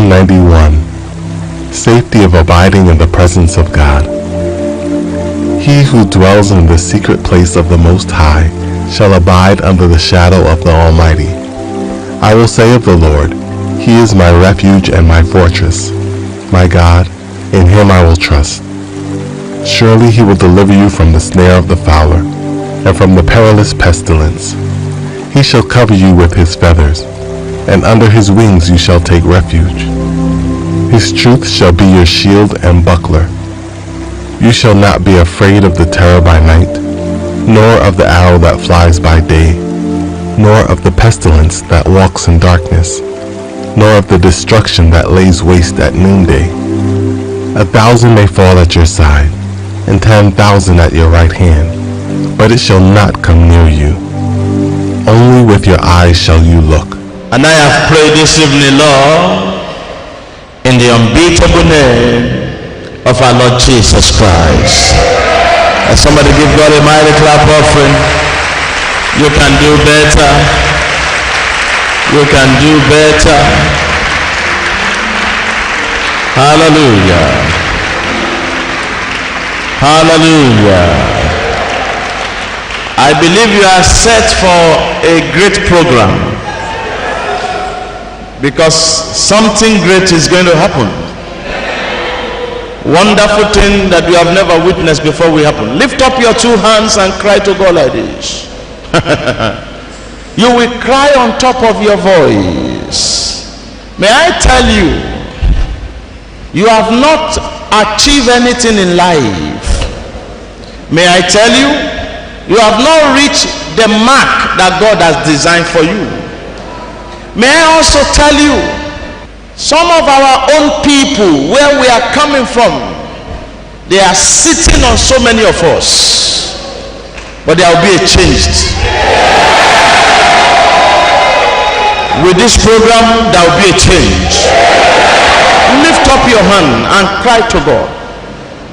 Psalm 91. Safety of abiding in the presence of God. He who dwells in the secret place of the Most High shall abide under the shadow of the Almighty. I will say of the Lord, He is my refuge and my fortress. My God, in Him I will trust. Surely He will deliver you from the snare of the fowler, and from the perilous pestilence. He shall cover you with His feathers, and under His wings you shall take refuge. His truth shall be your shield and buckler. You shall not be afraid of the terror by night, nor of the arrow that flies by day, nor of the pestilence that walks in darkness, nor of the destruction that lays waste at noonday. 1,000 may fall at your side, and 10,000 at your right hand, but it shall not come near you. Only with your eyes shall you look. And I have prayed this evening, Lord, in the unbeatable name of our Lord Jesus Christ. And somebody give God a mighty clap offering. You can do better. You can do better. Hallelujah. Hallelujah. I believe you are set for a great program, because something great is going to happen. Wonderful thing that we have never witnessed before will happen. Lift up your two hands and cry to God like this. You will cry on top of your voice. May I tell you, you have not achieved anything in life. May I tell you, you have not reached the mark that God has designed for you. May I also tell you, some of our own people, where we are coming from, they are sitting on so many of us, but there will be a change. With this program, there will be a change. Lift up your hand and cry to God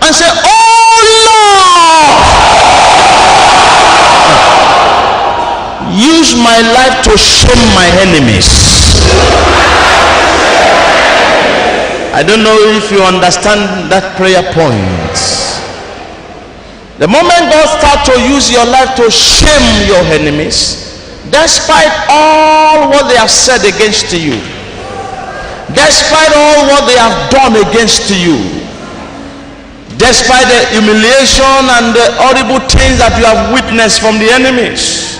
and say, oh Lord, use my life to shame my enemies. I don't know if you understand that prayer point. The moment God starts to use your life to shame your enemies, despite all what they have said against you, despite all what they have done against you, despite the humiliation and the horrible things that you have witnessed from the enemies,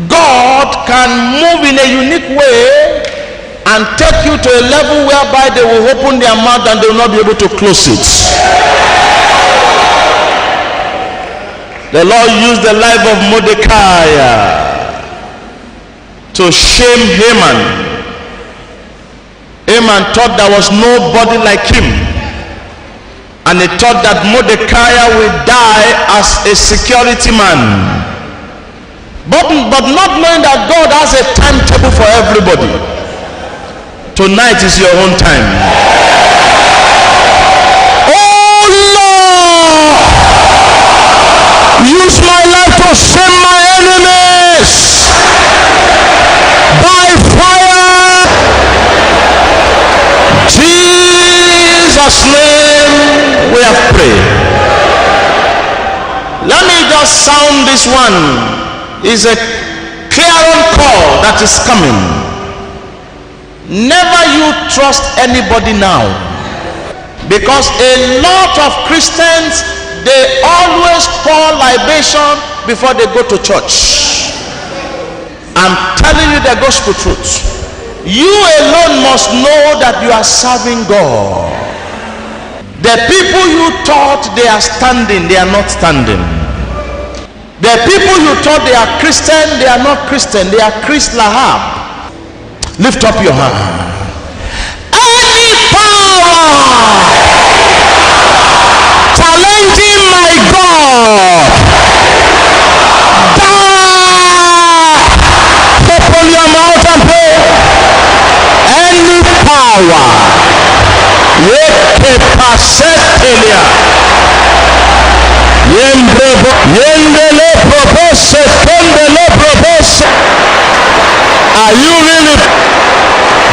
God can move in a unique way and take you to a level whereby they will open their mouth and they will not be able to close it. The Lord used the life of Mordecai to shame Haman. Haman thought there was nobody like him, and he thought that Mordecai will die as a security man. But not knowing that God has a timetable for everybody. Tonight is your own time. Oh Lord, use my life to shame my enemies by fire. Jesus' name we have prayed. Let me just sound this one. Is a clarion call that is coming. Never you trust anybody now, because a lot of Christians, they always pour libation before they go to church. I'm telling you the gospel truth. You alone must know that you are serving God. The people you thought they are standing, they are not standing. The people you thought they are Christian, they are not Christian, they are Chris Lahab. Lift up your hand. Any power challenging my God, die! Open your mouth and pray. Any power, are you really?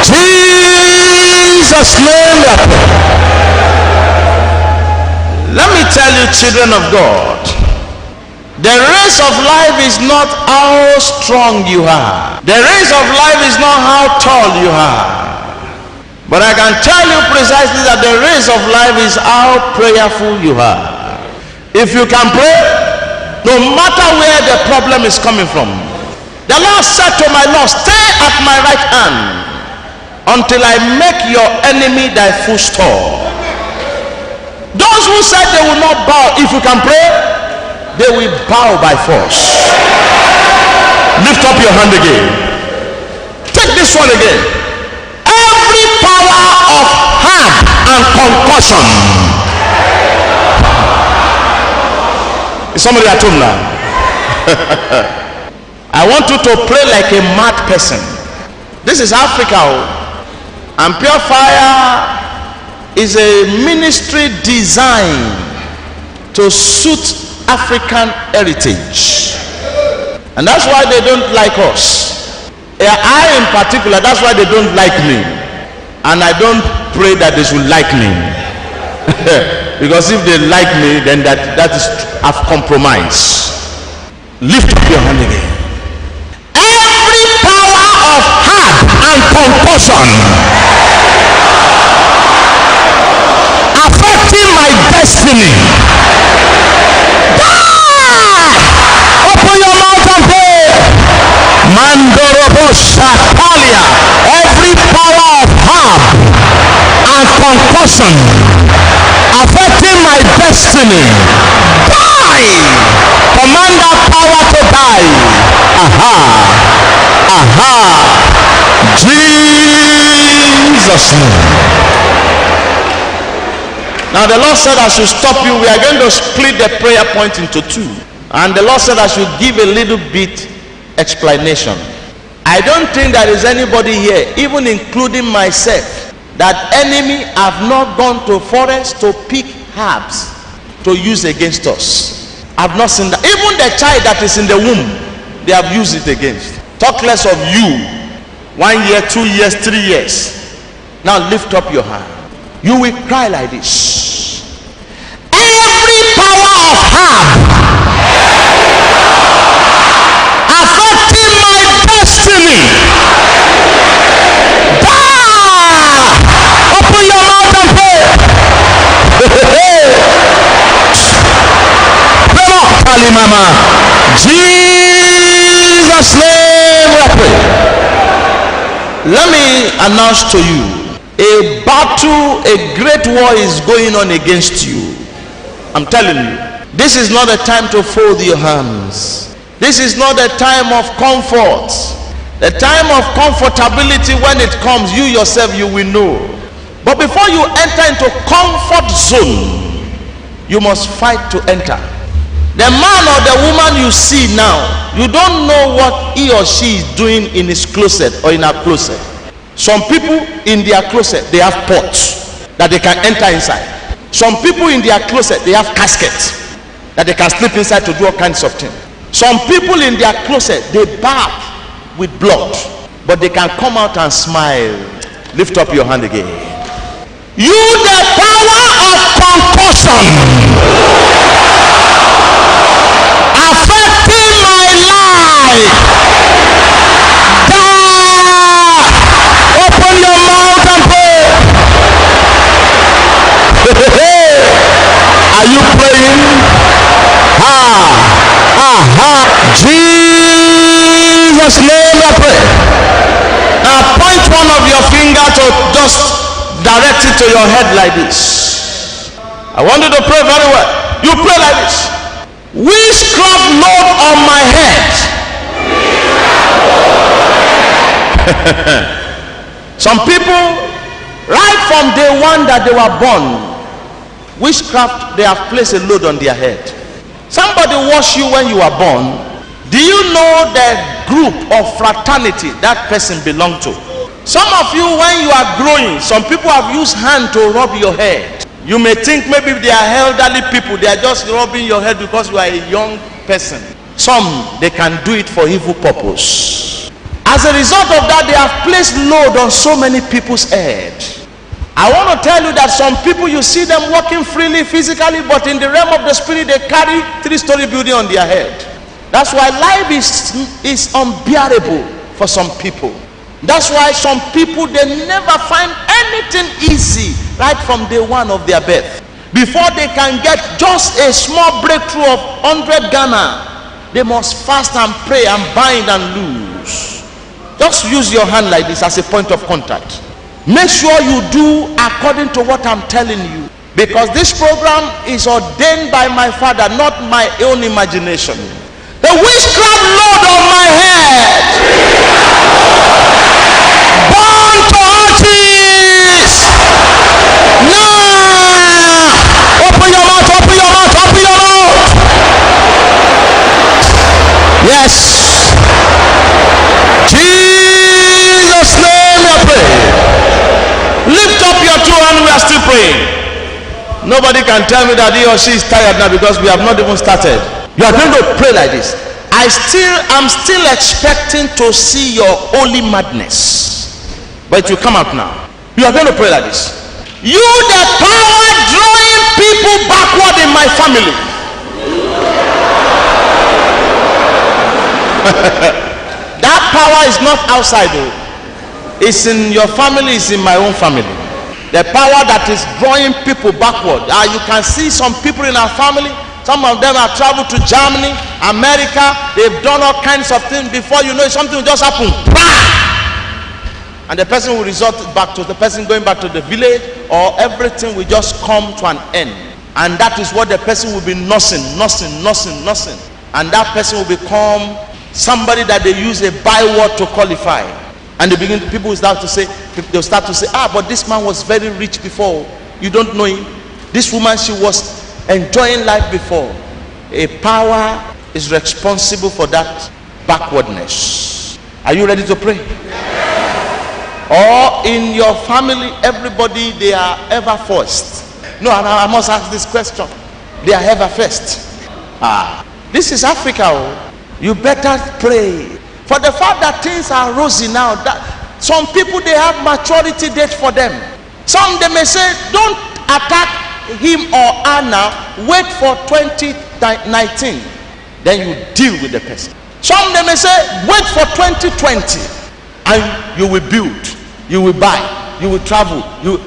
Jesus! Jesus' name. Let me tell you, children of God, the race of life is not how strong you are. The race of life is not how tall you are. But I can tell you precisely that the race of life is how prayerful you are. If you can pray, no matter where the problem is coming from. The Lord said to my Lord, stay at my right hand until I make your enemy thy footstool. Those who said they will not bow, if you can pray, they will bow by force. Lift up your hand again. Take this one again. Every power of hand and concussion. Is somebody at home now? I want you to pray like a mad person. This is Africa, and Pure Fire is a ministry designed to suit African heritage, and that's why they don't like us. I in particular, that's why they don't like me, and I don't pray that they should like me. Because if they like me, then that is a compromise. Lift up your hand again. Every power of heart and concussion affecting my destiny, open your mouth and pray. Mandorobo Shatalia. Every power of heart and concussion affecting my destiny, die. Command that power to die. Aha. Aha. Jesus' name. Now the Lord said I should stop you. We are going to split the prayer point into two. And the Lord said I should give a little bit explanation. I don't think there is anybody here, even including myself, that enemy have not gone to forest to pick herbs to use against us. I've not seen that. Even the child that is in the womb, they have used it against. Talk less of you. 1 year, 2 years, 3 years. Now lift up your hand. You will cry like this. Every power of herb affecting my destiny, open your mouth and pray. Mama. Jesus' name we pray. Let me announce to you, a battle, a great war is going on against you. I'm telling you, this is not a time to fold your hands. This is not a time of comfort. The time of comfortability, when it comes, you yourself, you will know. But before you enter into comfort zone, you must fight to enter. The man or the woman you see now, you don't know what he or she is doing in his closet or in her closet. Some people in their closet, they have pots that they can enter inside. Some people in their closet, they have caskets that they can sleep inside to do all kinds of things. Some people in their closet, they bath with blood, but they can come out and smile. Lift up your hand again. You, the power of concussion affecting my life, open your mouth and pray. Are you praying? Jesus' name I pray. Now point one of your finger to just direct it to your head like this. I want you to pray very well. You pray like this. Witchcraft load on my head. Some people, right from day one that they were born, witchcraft, they have placed a load on their head. Somebody washed you when you were born. Do you know the group or fraternity that person belonged to? Some of you, when you are growing, some people have used hand to rub your head. You may think maybe they are elderly people, they are just rubbing your head because you are a young person. Some, they can do it for evil purpose. As a result of that, they have placed load on so many people's head. I want to tell you that some people, you see them walking freely physically, but in the realm of the spirit, they carry 3-story building on their head. That's why life is unbearable for some people. That's why some people, they never find anything easy right from day one of their birth. Before they can get just a small breakthrough of 100 Ghana, they must fast and pray and bind and loose. Just use your hand like this as a point of contact. Make sure you do according to what I'm telling you, because this program is ordained by my Father, not my own imagination. The witchcraft load on my head, born to arches. Now, open your mouth, open your mouth, open your mouth. Yes. Jesus' name we pray. Lift up your two hands, we are still praying. Nobody can tell me that he or she is tired now, because we have not even started. You are going to pray like this. I'm still expecting to see your holy madness, but it will come out now. You are going to pray like this. You, the power drawing people backward in my family. That power is not outside though. It's in your family, it's in my own family. The power that is drawing people backward. You can see some people in our family. Some of them have traveled to Germany, America. They've done all kinds of things. Before you know it, something will just happen. And the person will resort back to the person going back to the village, or everything will just come to an end. And that is what the person will be nursing. And that person will become somebody that they use a byword to qualify. And people will start to say, but this man was very rich before. You don't know him. This woman, she was enjoying life before. A power is responsible for that backwardness. Are you ready to pray? Or in your family, everybody, they are ever first. No, I must ask this question. They are ever first. This is Africa. You better pray. For the fact that things are rosy now, that some people, they have maturity date for them. Some, they may say, don't attack him or her now, wait for 2019, then you deal with the person. Some, they may say, wait for 2020, and you will build, you will buy, you will travel,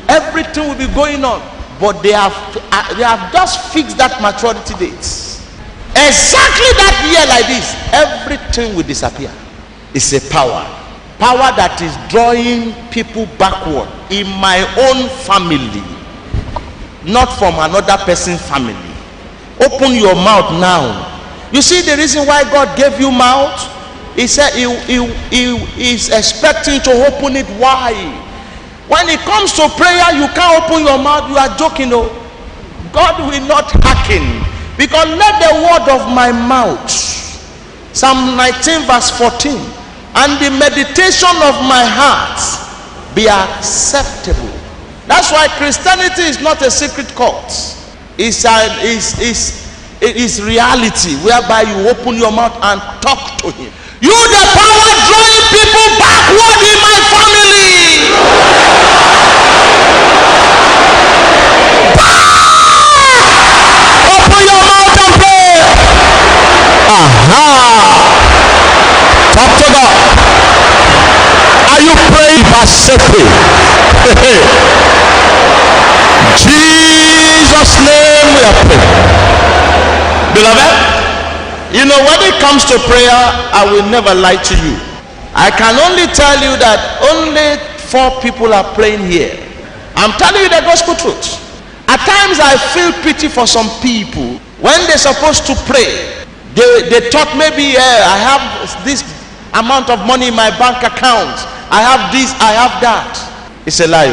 everything will be going on. But they have just fixed that maturity dates. Exactly that year like this, everything will disappear. It's a power that is drawing people backward in my own family, not from another person's family. Open your mouth now. You see the reason why God gave you mouth? He said he is expecting to open it wide. When it comes to prayer, you can't open your mouth. You are joking. No, God will not hearken, because let the word of my mouth, Psalm 19 verse 14, and the meditation of my heart be acceptable. That's why Christianity is not a secret cult. It is reality, whereby you open your mouth and talk to him. You, the power drawing people backward in my family. Open your mouth and pray. Talk to God. Are you praying Pacific? Jesus' name we are praying. Beloved, you know, when it comes to prayer, I will never lie to you. I can only tell you that only 4 people are praying here. I'm telling you the gospel truth. At times I feel pity for some people. When they're supposed to pray, they thought maybe I have this amount of money in my bank account, I have this, I have that. It's a lie.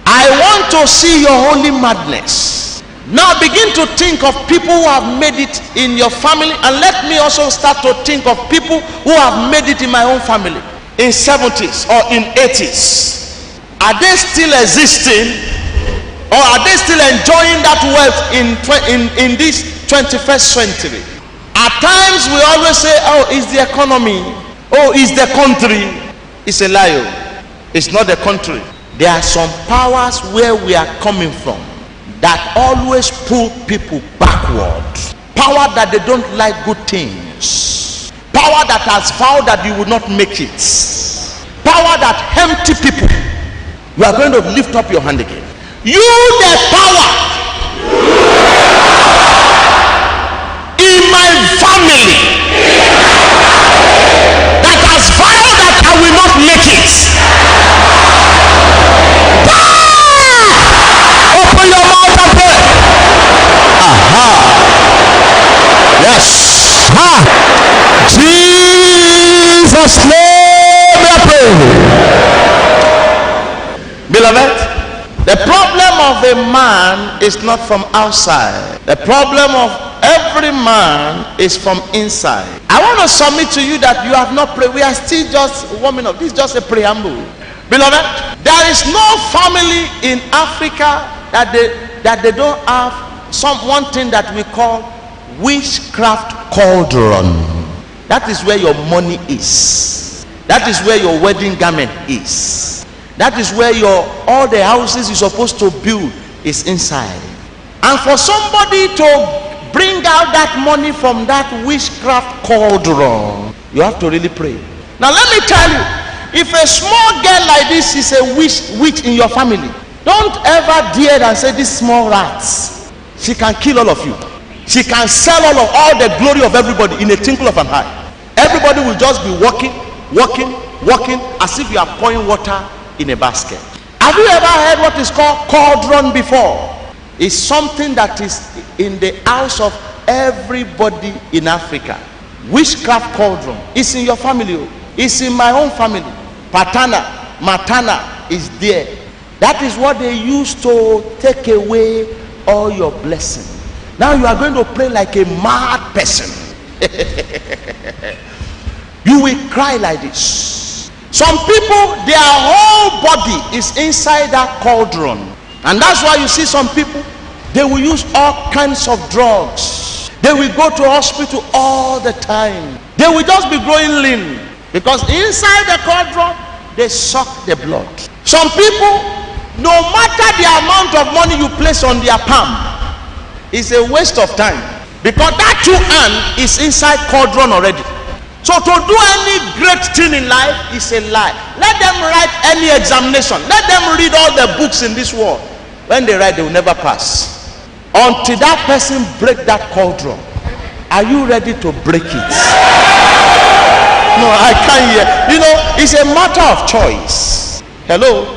I want to see your holy madness. Now begin to think of people who have made it in your family, and let me also start to think of people who have made it in my own family, in 70s or in 80s. Are they still existing, or are they still enjoying that wealth in this 21st century? At times we always say, oh, it's the economy, oh, it's the country. It's a lie. It's not the country. There are some powers where we are coming from that always pull people backward. Power that they don't like good things. Power that has vowed that you will not make it. Power that empty people. You are going to lift up your hand again. You, the power in my family that has vowed that I will not make it. Open your mouth and pray. Aha. Yes. Ha. Jesus' name we pray. Beloved, the problem of a man is not from outside. The problem of every man is from inside. I want to submit to you that you have not prayed. We are still just warming up. This is just a preamble. Beloved, there is no family in Africa that they don't have one thing that we call witchcraft cauldron. That is where your money is. That is where your wedding garment is. That is where all the houses you're supposed to build is inside. And for somebody to bring out that money from that witchcraft cauldron, you have to really pray. Now let me tell you, if a small girl like this is a witch in your family, don't ever dare and say this small rats. She can kill all of you. She can sell all the glory of everybody in a twinkle of an eye. Everybody will just be walking as if you are pouring water in a basket. Have you ever heard what is called cauldron before? It's something that is in the house of everybody in Africa. Witchcraft cauldron. It's in your family. It's in my own family. Patana, matana is there. That is what they use to take away all your blessing. Now you are going to pray like a mad person. You will cry like this. Some people, their whole body is inside that cauldron. And that's why you see some people, they will use all kinds of drugs. They will go to hospital all the time. They will just be growing lean. Because inside the cauldron, they suck the blood. Some people, no matter the amount of money you place on their palm, it's a waste of time. Because that two hand is inside cauldron already. So to do any great thing in life is a lie. Let them write any examination. Let them read all the books in this world. When they write, they will never pass. Until that person break that cauldron. Are you ready to break it? No, I can't hear. You know, it's a matter of choice. Hello?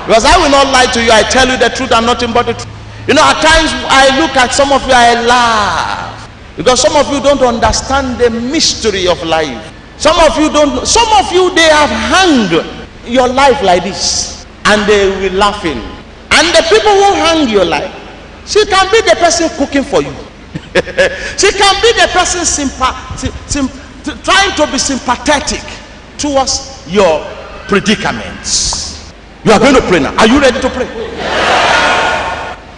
Because I will not lie to you. I tell you the truth and nothing but the truth. You know, at times I look at some of you, I laugh. Because some of you don't understand the mystery of life. Some of you they have hung your life like this and they will be laughing. And the people who hang your life, she can be the person cooking for you. She can be the person trying to be sympathetic towards your predicaments. You are going to pray now. Are you ready to pray?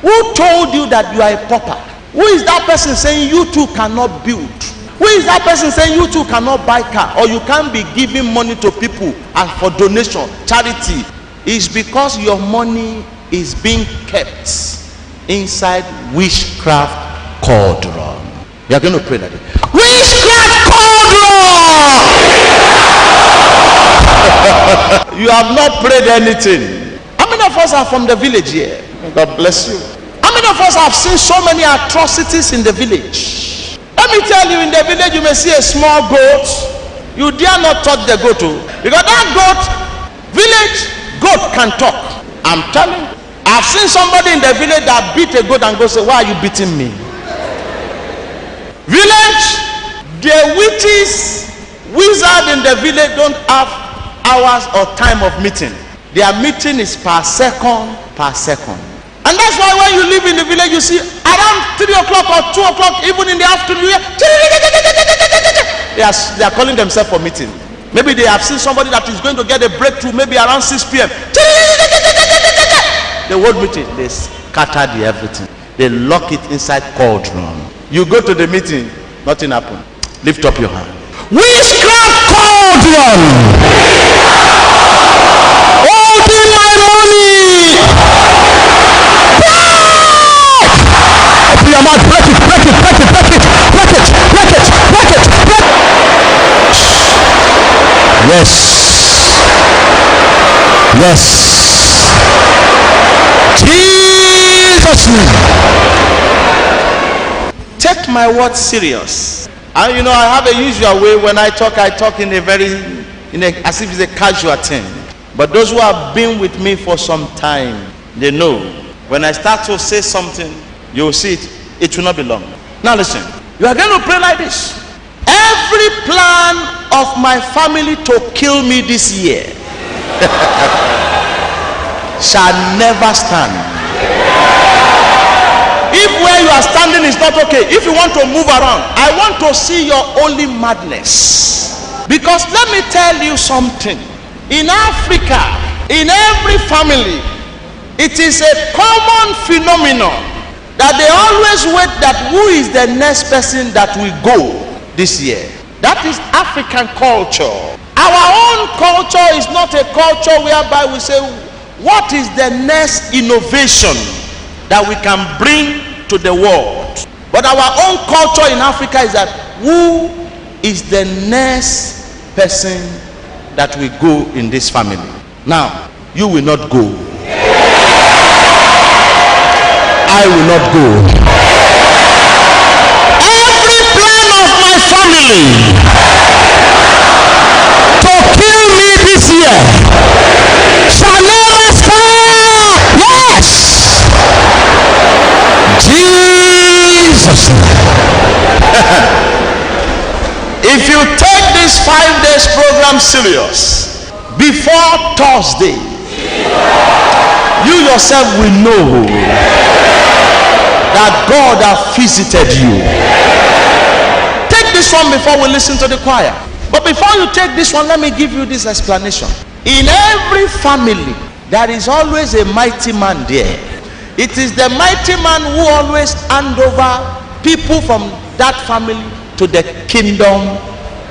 Who told you that you are a pauper? Who is that person saying you too cannot build? Who is that person saying you too cannot buy car, or you can't be giving money to people and for donation, charity? It's because your money is being kept inside witchcraft cauldron. You are going to pray that day. Witchcraft cauldron! You have not prayed anything. How many of us are from the village here? God bless you. How many of us have seen so many atrocities in the village? Let me tell you, in the village you may see a small goat. You dare not touch the goat, because that village goat can talk. I'm telling you. I've seen somebody in the village that beat a goat and go say, why are you beating me? Village, the wizard in the village don't have hours or time of meeting. Their meeting is per second. And that's why when you live in the village, you see around 3 o'clock or 2 o'clock, even in the afternoon, they are calling themselves for meeting. Maybe they have seen somebody that is going to get a breakthrough, maybe around 6 p.m. The word meeting, they scatter everything. They lock it inside cauldron. You go to the meeting, nothing happened. Lift up your hand. Witchcraft cauldron! Holding my Yes. Jesus' name. Take my word serious. And you know, I have a usual way when I talk in as if it's a casual thing. But those who have been with me for some time, they know when I start to say something, you will see it will not be long. Now listen, you are going to pray like this. Every plan of my family to kill me this year shall never stand. If where you are standing is not okay, if you want to move around, I want to see your holy madness. Because let me tell you something. In Africa, in every family, it is a common phenomenon that they always wait that who is the next person that will go this year. That is African culture. Our own culture is not a culture whereby we say, what is the next innovation that we can bring to the world? But our own culture in Africa is that who is the next person that will go in this family? Now, you will not go. I will not go. Every plan of my family to kill me this year shall never stand. Yes. Jesus. If you take this 5 days program serious, before Thursday, you yourself will know that God has visited you. Take this one before we listen to the choir. But before you take this one, let me give you this explanation. In every family, there is always a mighty man there. It is the mighty man who always hand over people from that family to the kingdom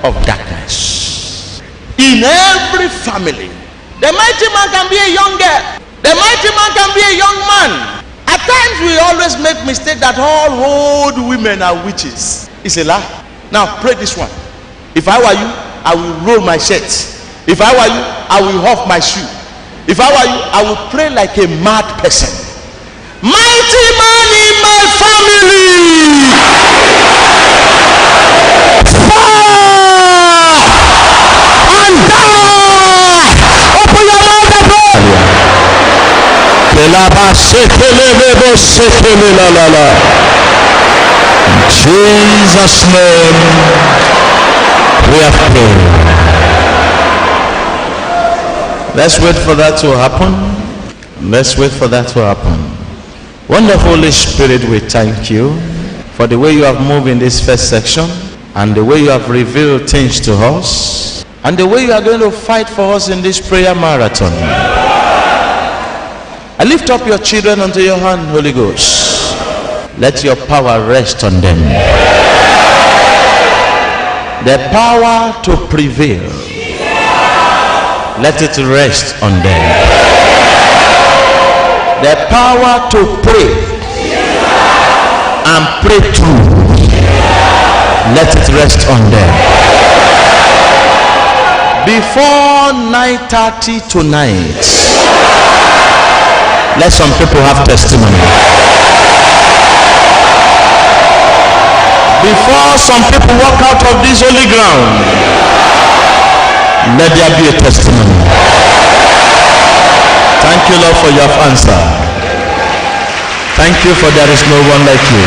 of darkness. In every family, the mighty man can be a young girl. The mighty man can be a young man. At times we always make mistake that all old women are witches. It's a lie. Now pray this one. If I were you, I will roll my shirt. If I were you, I will off my shoe. If I were you, I will pray like a mad person. Mighty man in my family, fall and die. Open your mouth and pray. In Jesus' name we have prayed. Let's wait for that to happen. Let's wait for that to happen. Wonderful Holy Spirit, we thank you for the way you have moved in this first section, and the way you have revealed things to us, and the way you are going to fight for us in this prayer marathon. I lift up your children unto your hand, Holy Ghost. Let your power rest on them. The power to prevail, let it rest on them. The power to pray and pray through, let it rest on them. Before 9:30 tonight, let some people have testimony. Before some people walk out of this holy ground, let there be a testimony. Thank you, Lord, for your answer. Thank you for there is no one like you.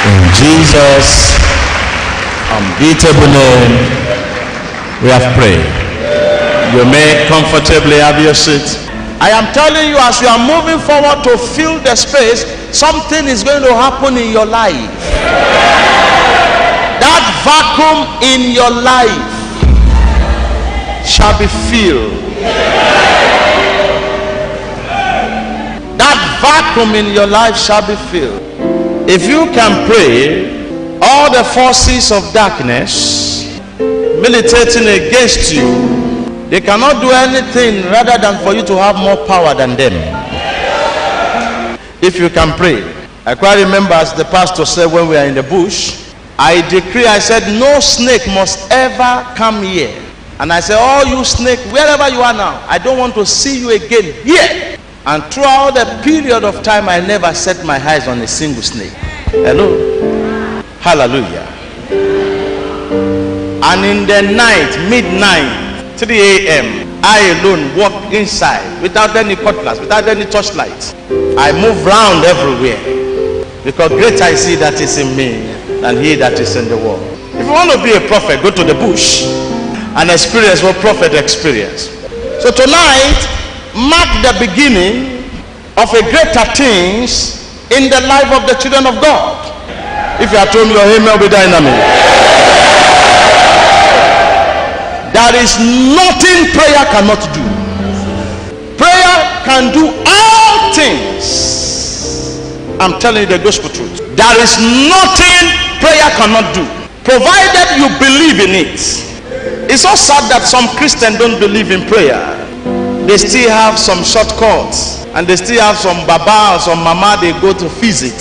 In Jesus' unbeatable name, we have prayed. You may comfortably have your seat. I am telling you, as you are moving forward to fill the space, something is going to happen in your life. That vacuum in your life shall be filled. That vacuum in your life shall be filled. If you can pray, all the forces of darkness militating against you, they cannot do anything rather than for you to have more power than them. If you can pray. I quite remember, as the pastor said when we are in the bush, I decree, I said, no snake must ever come here And I say, oh, you snake, wherever you are now, I don't want to see you again here. And throughout the period of time, I never set my eyes on a single snake. Hello? Hallelujah. And in the night, midnight, 3 a.m., I alone walk inside without any cutlass, without any torchlight. I move round everywhere, because greater is he that is in me than he that is in the world. If you want to be a prophet, go to the bush and experience what prophet experience. So tonight mark the beginning of a greater things in the life of the children of God. If you are told me, your amen will be dynamic. There is nothing prayer cannot do. Prayer can do all things. I'm telling you the gospel truth. There is nothing prayer cannot do, provided you believe in it. It's so sad that some Christians don't believe in prayer. They still have some shortcuts, and they still have some baba or some mama they go to visit,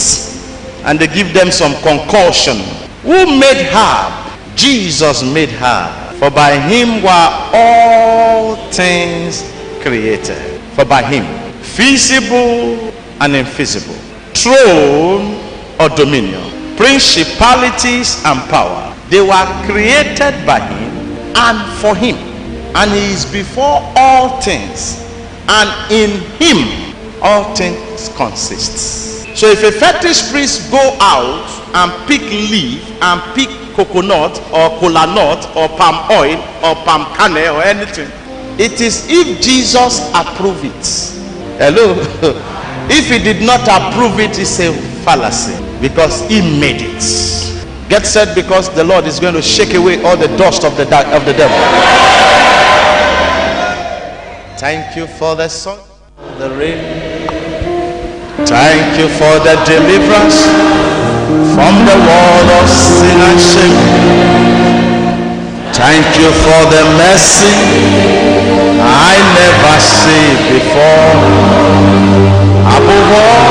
and they give them some concoction. Who made her? Jesus made her. For by him were all things created. For by him, visible and invisible, throne or dominion, principalities and power, they were created by him and for him. And he is before all things, and in him all things consist. So if a fetish priest go out and pick leaf and pick coconut or cola nut or palm oil or palm kernel or anything, it is if Jesus approve it. Hello? If he did not approve it, it's a fallacy, because he made it. Get set, because the Lord is going to shake away all the dust of the devil. Thank you for the sun, the rain. Thank you for the deliverance from the world of sin and shame. Thank you for the mercy I never see before. Above all,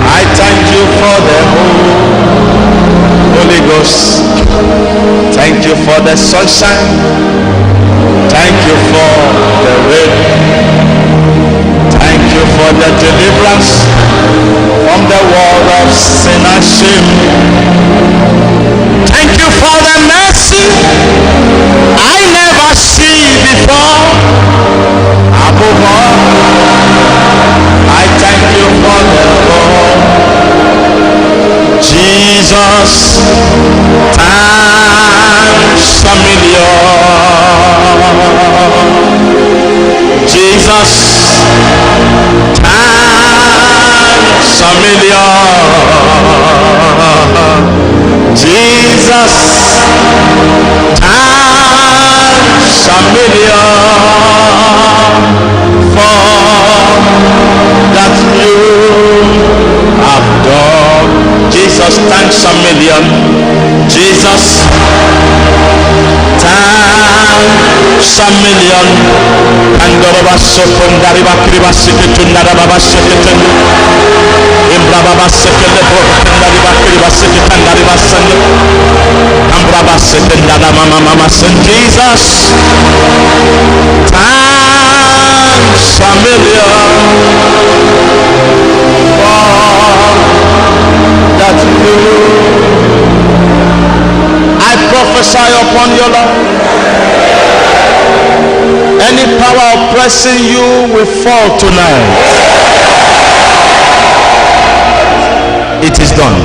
I thank you for the Holy Ghost. Thank you for the sunshine. Thank you for the rain. Thank you for the deliverance from the world of sin and shame. Thank you for the mercy I never see before. Above all, I thank you for the Lord Jesus. Thanks a million. Jesus, thanks a million. Jesus, thanks a million for that you have done. Jesus, thanks a million. Jesus, thanks a million. Andoraba sopon dariba kriba siketun daraba siketun imbraba sekele bokan dariba kriba siketan dariba san ambraba seken darama mama san. Jesus, thanks a million that you. I prophesy upon your life. Any power oppressing you will fall tonight. It is done.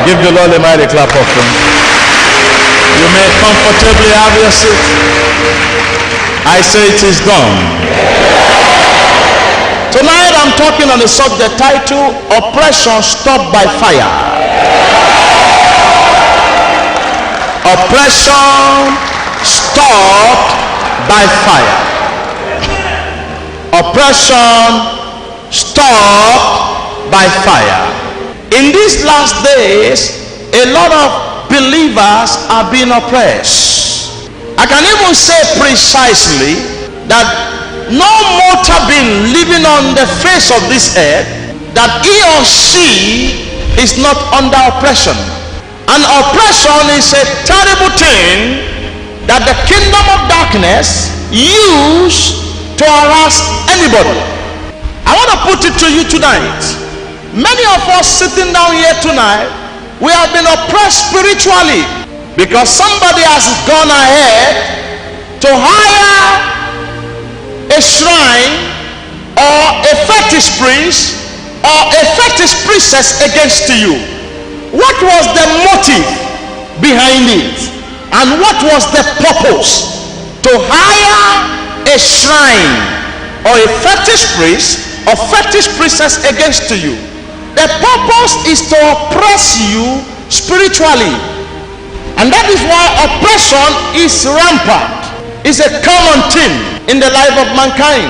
Give the Lord a mighty clap of him. You may comfortably have your seat. I say it is done. Tonight I'm talking on the subject title, Oppression Stopped by Fire. Oppression stopped by fire. Oppression stopped by fire. In these last days, a lot of believers are being oppressed. I can even say precisely that no mortal being living on the face of this earth, that he or she is not under oppression. And oppression is a terrible thing that the kingdom of darkness use to harass anybody. I want to put it to you tonight. Many of us sitting down here tonight, we have been oppressed spiritually because somebody has gone ahead to hire a shrine or a fetish priest or a fetish priestess against you. What was the motive behind it? And what was the purpose? To hire a shrine or a fetish priest or fetish priestess against you. The purpose is to oppress you spiritually. And that is why oppression is rampant. It's a common thing in the life of mankind.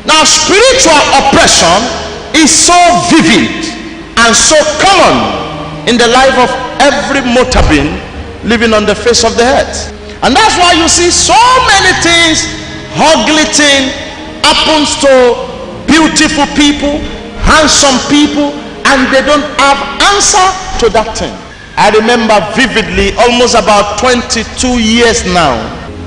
Now, spiritual oppression is so vivid and so common in the life of every mortal being living on the face of the earth. And that's why you see so many things, ugly things happens to beautiful people, handsome people, and they don't have answer to that thing. I remember vividly, almost about 22 years now,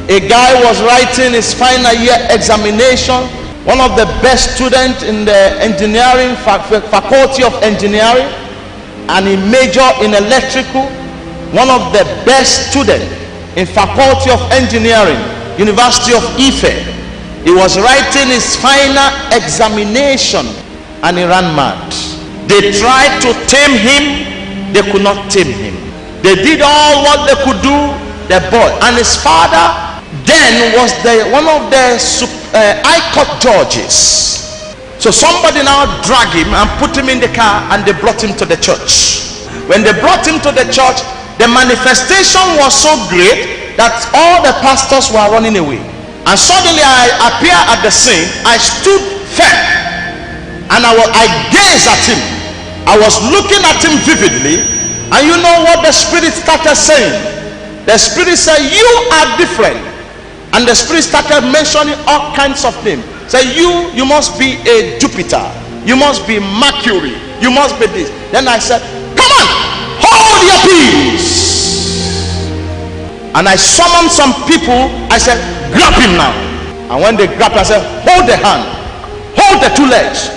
a guy was writing his final year examination, one of the best students in the engineering faculty of engineering, and he majored in electrical, one of the best students in faculty of engineering, University of Ife. He was writing his final examination and he ran mad. They tried to tame him, they could not tame him. They did all what they could do, the boy. And his father then was one of the high court judges. So somebody now dragged him and put him in the car and they brought him to the church. When they brought him to the church, the manifestation was so great that all the pastors were running away. And suddenly I appeared at the scene. I stood firm and I gazed at him. I was looking at him vividly, and you know what the spirit started saying? The spirit said, "You are different." And the spirit started mentioning all kinds of things. Say, you must be a Jupiter, you must be Mercury, you must be this. Then I said, "Come on, hold your peace." And I summoned some people. I said, "Grab him now." And when they grabbed, I said, "Hold the hand, hold the two legs."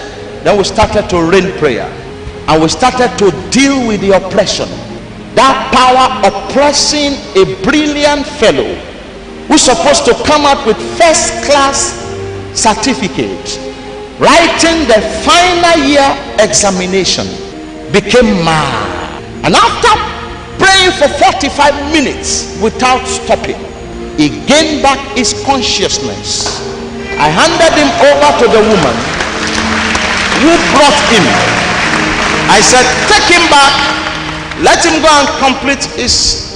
Then we started to rain prayer, and we started to deal with the oppression. That power oppressing a brilliant fellow who's supposed to come out with first class certificate, writing the final year examination, became mad. And after praying for 45 minutes without stopping, he gained back his consciousness. I handed him over to the woman who brought him. I said, "Take him back, let him go and complete his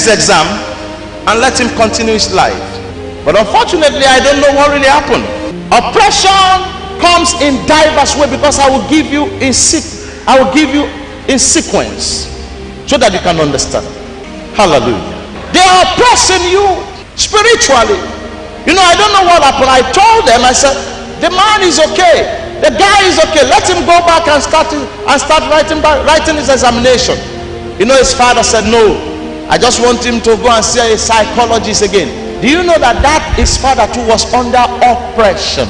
exam, and let him continue his life." But unfortunately, I don't know what really happened. Oppression comes in diverse ways, because I will give you in sequence so that you can understand. Hallelujah. They are oppressing you spiritually. You know, I don't know what happened. I told them, I said, "The man is okay, the guy is okay, let him go back and start writing his examination." You know, his father said, "No, I just want him to go and see a psychologist again." Do you know that his father too was under oppression?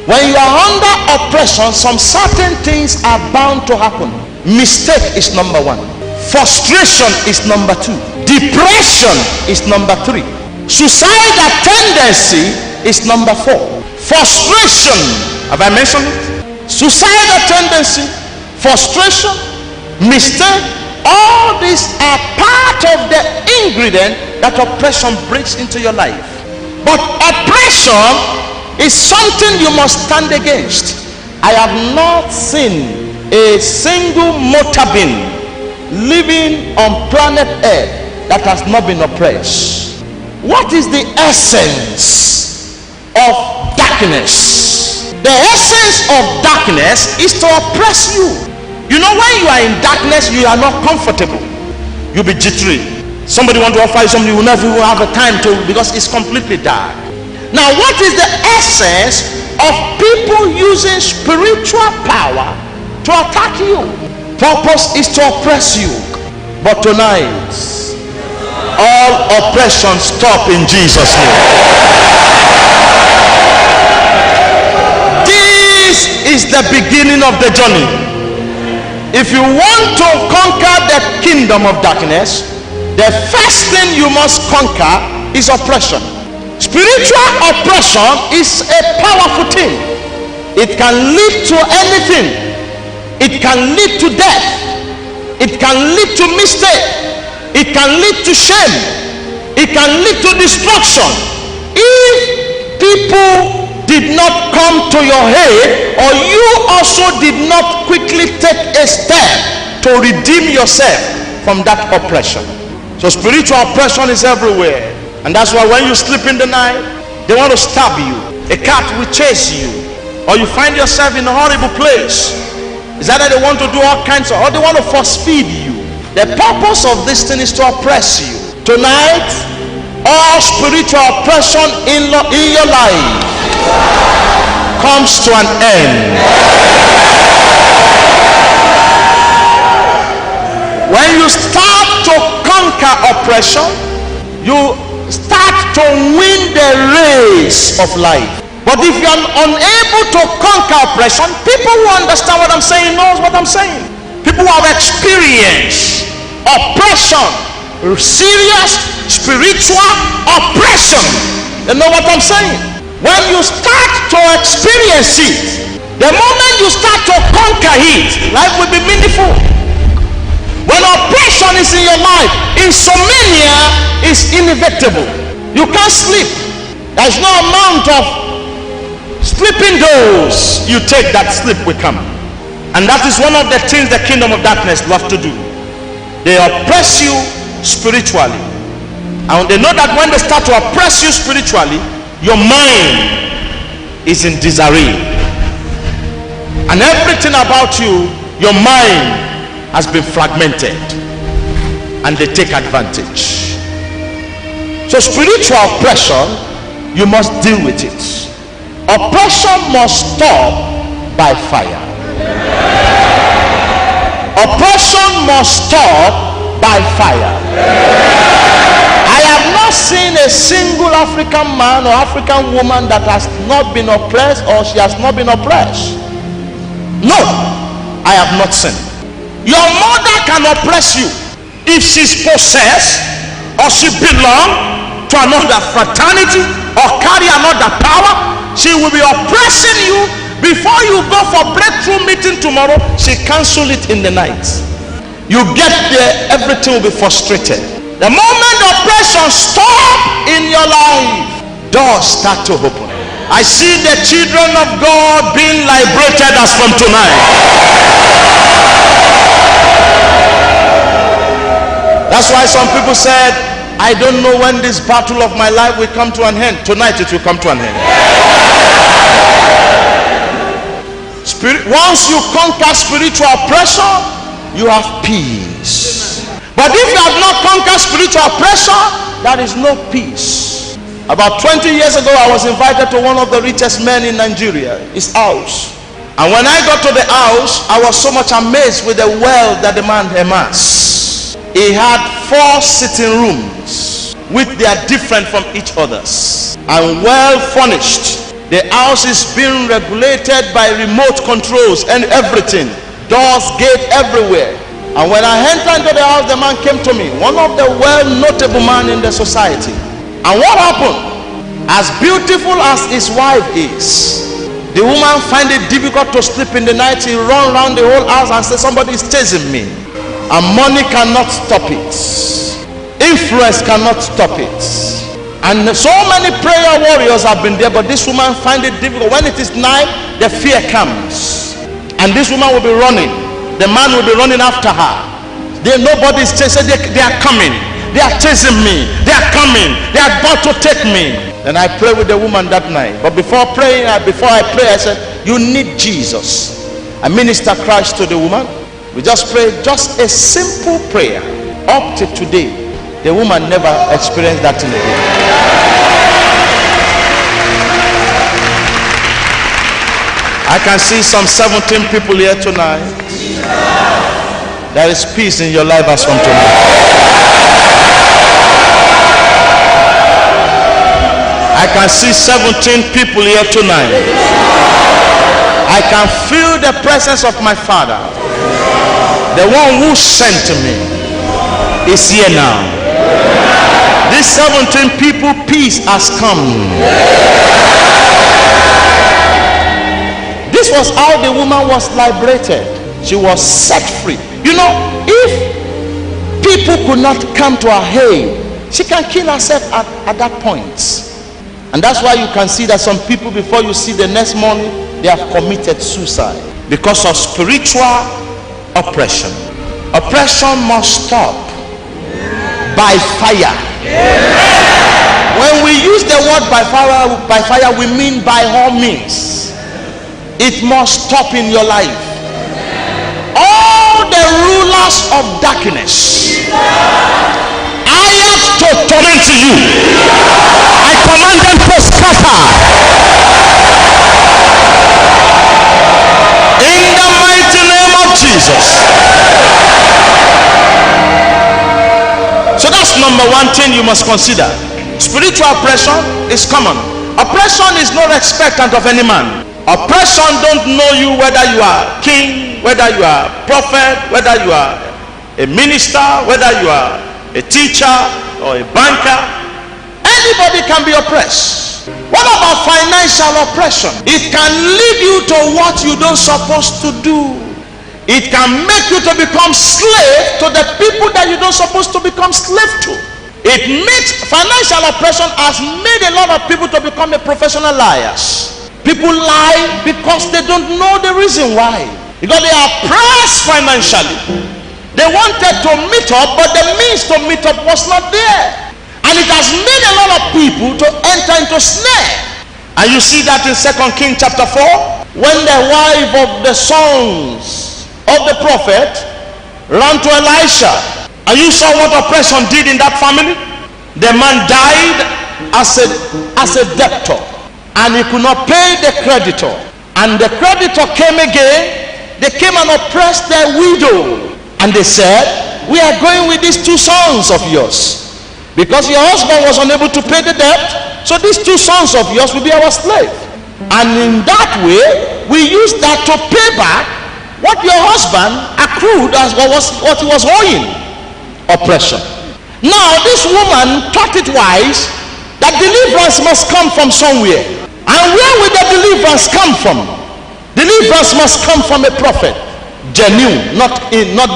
When you are under oppression, some certain things are bound to happen. Mistake is number one. Frustration is number two. Depression is number three. Suicidal tendency is number four. Frustration, have I mentioned it? Suicidal tendency, frustration, mistake, all these are part of the ingredient that oppression brings into your life. But oppression is something you must stand against. I have not seen a single mortal being living on planet Earth that has not been oppressed. What is the essence of darkness? The essence of darkness is to oppress you. You know, when you are in darkness, you are not comfortable. You'll be jittery. Somebody want to offer you something, you will never have a time to, because it's completely dark. Now, what is the essence of people using spiritual power to attack you? Purpose is to oppress you. But tonight, All oppression stop in Jesus' name. This is the beginning of the journey. If you want to conquer the kingdom of darkness, the first thing you must conquer is oppression. Spiritual oppression is a powerful thing. It can lead to anything. It can lead to death. It can lead to mistake. It can lead to shame. It can lead to destruction. If people did not come to your aid, or you also did not quickly take a step to redeem yourself from that oppression. So spiritual oppression is everywhere. And that's why when you sleep in the night, they want to stab you. A cat will chase you. Or you find yourself in a horrible place. Is that they want to do all kinds of, or they want to force feed you. The purpose of this thing is to oppress you. Tonight, all spiritual oppression in your life comes to an end. When you start to conquer oppression, you start to win the race of life. But if you are unable to conquer oppression, people who understand what I'm saying knows what I'm saying. People who have experienced oppression, serious spiritual oppression, they know what I'm saying. When you start to experience it, the moment you start to conquer it, life will be meaningful. When oppression is in your life, insomnia is inevitable. You can't sleep. There's no amount of sleeping dose you take that sleep will come. And that is one of the things the kingdom of darkness love to do. They oppress you spiritually. And they know that when they start to oppress you spiritually, your mind is in disarray. And everything about you, your mind has been fragmented. And they take advantage. So spiritual oppression, you must deal with it. Oppression must stop by fire. Oppression must stop by fire. I have not seen a single African man or African woman that has not been oppressed, or she has not been oppressed. No, I have not seen. Your mother can oppress you if she's possessed, or she belongs to another fraternity, or carry another power. She will be oppressing you. Before you go for breakthrough meeting tomorrow, she cancel it in the night. You get there, everything will be frustrated. The moment oppression stop in your life, doors start to open. I see the children of God being liberated as from tonight. That's why some people said, I don't know when this battle of my life will come to an end. Tonight it will come to an end. Once you conquer spiritual oppression, you have peace. But if you have not conquered spiritual oppression, there is no peace. About 20 years ago, I was invited to one of the richest men in Nigeria, his house. And when I got to the house, I was so much amazed with the wealth that the man amassed. He had 4 sitting rooms, which they are different from each other's, and well furnished. The house is being regulated by remote controls and everything. Doors, gate everywhere. And when I entered into the house, the man came to me, one of the well-notable men in the society. And what happened? As beautiful as his wife is, the woman find it difficult to sleep in the night. He run around the whole house and say, somebody is chasing me. And money cannot stop it. Influence cannot stop it. And so many prayer warriors have been there, but this woman find it difficult. When it is night, the fear comes. And this woman will be running. The man will be running after her. Nobody is chasing. They are coming. They are chasing me. They are coming. They are about to take me. And I prayed with the woman that night. But before I pray, I said, you need Jesus. I minister Christ to the woman. We just prayed just a simple prayer. Up to today, the woman never experienced that thing again. I can see some 17 people here tonight. There is peace in your life as from tonight. I can see 17 people here tonight. I can feel the presence of my Father. The one who sent me is here now. These 17 people, peace has come. This was how the woman was liberated. She was set free. You know, if people could not come to her aid, she can kill herself at that point. And that's why you can see that some people, before you see the next morning, they have committed suicide because of spiritual oppression. Oppression must stop by fire. When we use the word by fire, we mean by all means. It must stop in your life. All the rulers of darkness, I have to torment you. I command them to scatter. In the mighty name of Jesus. So that's number one thing you must consider. Spiritual oppression is common. Oppression is no respectant of any man. Oppression don't know you whether you are king, whether you are prophet, whether you are a minister, whether you are a teacher or a banker. Anybody can be oppressed. What about financial oppression? It can lead you to what you don't supposed to do. It can make you to become slave to the people that you don't supposed to become slave to. It makes financial oppression has made a lot of people to become a professional liars. People lie because they don't know the reason why. Because they are pressed financially. They wanted to meet up, but the means to meet up was not there. And it has made a lot of people to enter into snare. And you see that in 2 Kings chapter 4, when the wife of the sons of the prophet ran to Elisha. And you saw what oppression did in that family. The man died as a debtor, and he could not pay the creditor. And the creditor came again. They came and oppressed their widow. And they said, we are going with these 2 sons of yours, because your husband was unable to pay the debt. So these 2 sons of yours will be our slave. And in that way, we use that to pay back what your husband accrued as what he was owing. Oppression. Now this woman thought it wise that deliverance must come from somewhere. And where will the deliverance come from? Deliverance must come from a prophet. Genuine, not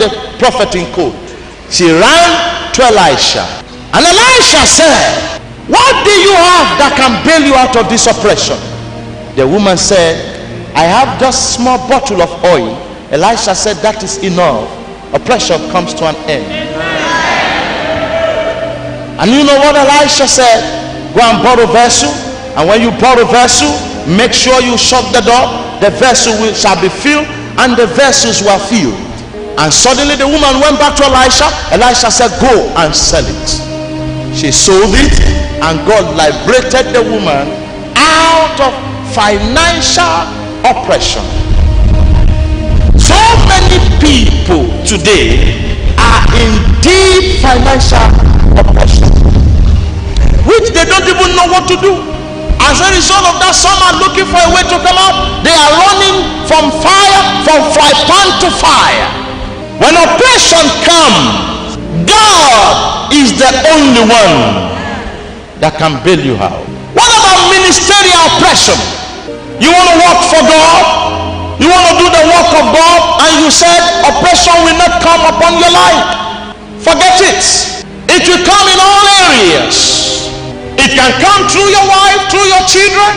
the prophet in code. She ran to Elisha. And Elisha said, what do you have that can bail you out of this oppression? The woman said, I have just a small bottle of oil. Elisha said, that is enough. Oppression comes to an end. And you know what Elisha said? Go and borrow a vessel. And when you borrow a vessel, make sure you shut the door. The vessel shall be filled, and the vessels were filled. And suddenly the woman went back to Elisha. Elisha said, go and sell it. She sold it, and God liberated the woman out of financial oppression. So many people today are in deep financial oppression, which they don't even know what to do. As a result of that, some are looking for a way to come out. They are running from fire, from fry pan to fire. When oppression comes, God is the only one that can bail you out. What about ministerial oppression? You want to work for God, you want to do the work of God, and you said oppression will not come upon your life. Forget it. It will come in all areas. It can come through your wife, through your children.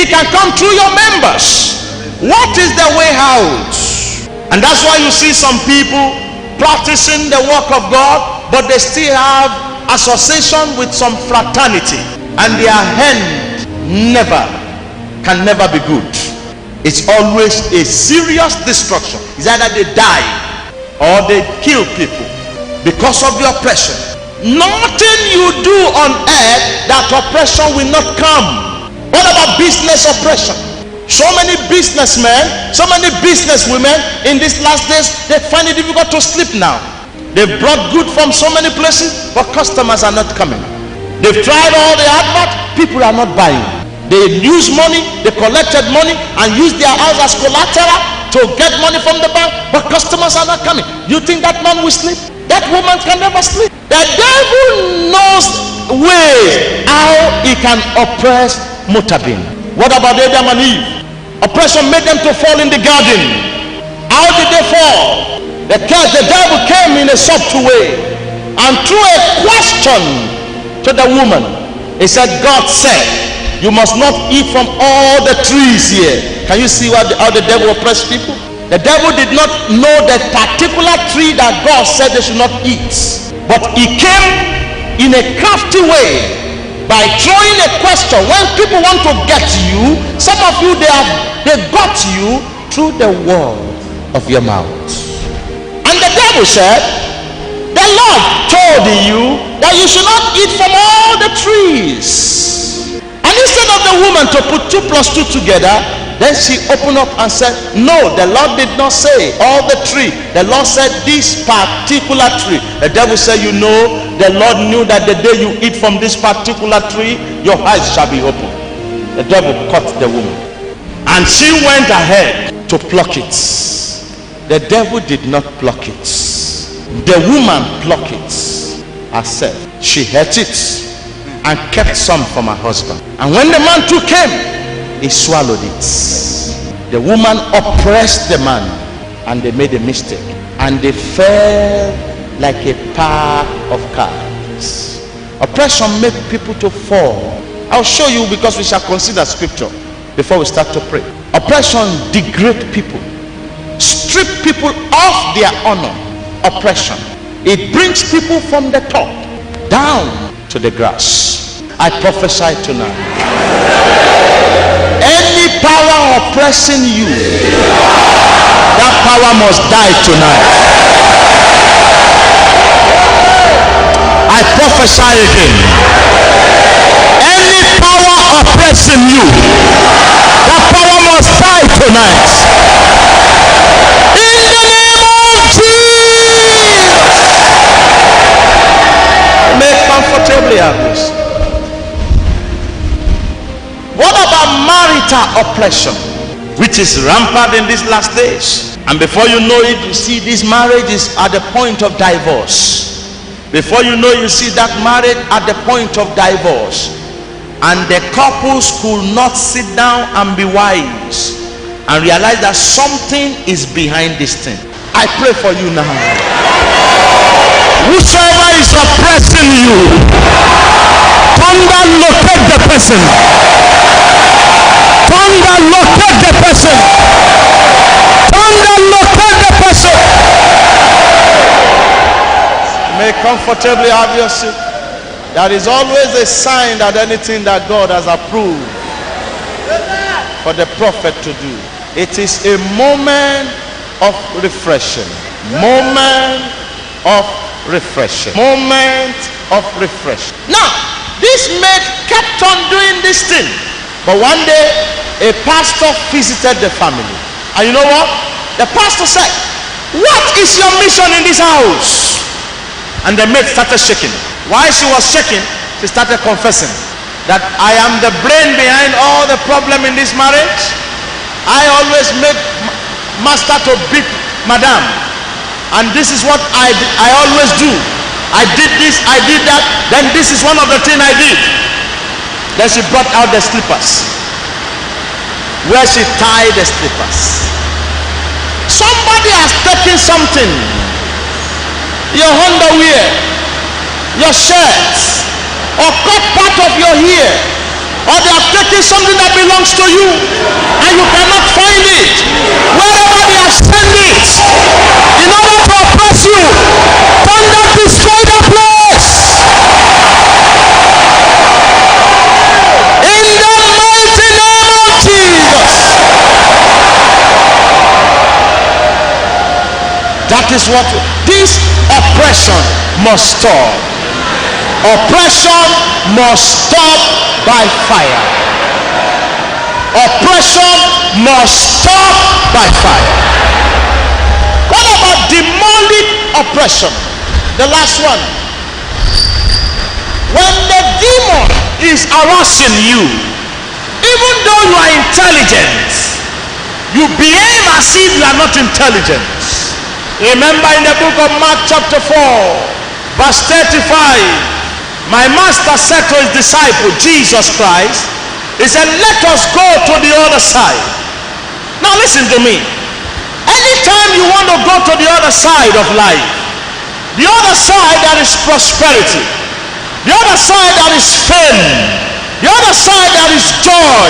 It can come through your members. What is the way out? And that's why you see some people practicing the work of God, but they still have association with some fraternity, and their end can never be good. It's always a serious destruction. It's either they die or they kill people because of the oppression. Nothing you do on earth that oppression will not come. What about business oppression? So many businessmen, so many businesswomen in these last days, they find it difficult to sleep now. They've brought good from so many places, but customers are not coming. They've tried all the advert, people are not buying. They use money, they collected money and used their house as collateral to get money from the bank, but customers are not coming. You think that man will sleep? That woman can never sleep. The devil knows ways how he can oppress Mutabim. What about Adam and Eve? Oppression made them to fall in the garden. How did they fall? The devil came in a subtle way and threw a question to the woman. He said, God said, you must not eat from all the trees here. Can you see how the devil oppressed people? The devil did not know that particular tree that God said they should not eat. But he came in a crafty way by throwing a question. When people want to get you, some of you, they got you through the word of your mouth. And the devil said, the Lord told you that you should not eat from all the trees. And instead of the woman to put 2 plus 2 together, then she opened up and said, no, the Lord did not say all the tree. The Lord said this particular tree. The devil said, you know, the Lord knew that the day you eat from this particular tree, your eyes shall be open. The devil caught the woman. And she went ahead to pluck it. The devil did not pluck it. The woman plucked it herself. She ate it and kept some from her husband. And when the man too came, he swallowed it. The woman oppressed the man and they made a mistake and they fell like a pack of cards. Oppression made people to fall. I'll show you because we shall consider scripture before we start to pray. Oppression degrades people, strip people of their honor. Oppression, it brings people from the top down to the grass. I prophesy tonight, any power oppressing you, that power must die tonight. I prophesy again, any power oppressing you, that power must die tonight. In the name of Jesus. Make comfortably at this. What about marital oppression, which is rampant in these last days? And before you know it, you see this marriage is at the point of divorce. Before you know, you see that marriage at the point of divorce. And the couples could not sit down and be wise and realize that something is behind this thing. I pray for you now. Whosoever is oppressing you, thunder locate the person. Thunder locate the person. Thunder locate the person. May comfortably have your seat. That is always a sign that anything that God has approved for the prophet to do. It is a moment of refreshing. Moment of refreshing. Moment of refreshing. Now, this maid kept on doing this thing. But one day, a pastor visited the family. And you know what? The pastor said, what is your mission in this house? And the maid started shaking. While she was shaking, she started confessing that I am the brain behind all the problem in this marriage. I always make master to beat madam. And this is what I always do. I did this, I did that. Then this is one of the things I did. Then she brought out the slippers, where she tied the slippers. Somebody has taken something, your underwear, your shirts, or cut part of your hair, or they have taken something that belongs to you and you cannot find it. Wherever they have sent it, in order to oppress you, thunder destroy the place. In the mighty name of Jesus. That is what this oppression must stop. Oppression must stop by fire. Oppression must stop by fire. What about demonic oppression? The last one. When the demon is harassing you, even though you are intelligent, you behave as if you are not intelligent. Remember in the book of Mark chapter 4, verse 35, my master said to his disciple, Jesus Christ, he said, let us go to the other side. Now listen to me. Anytime you want to go to the other side of life, the other side that is prosperity, the other side that is fame, the other side that is joy,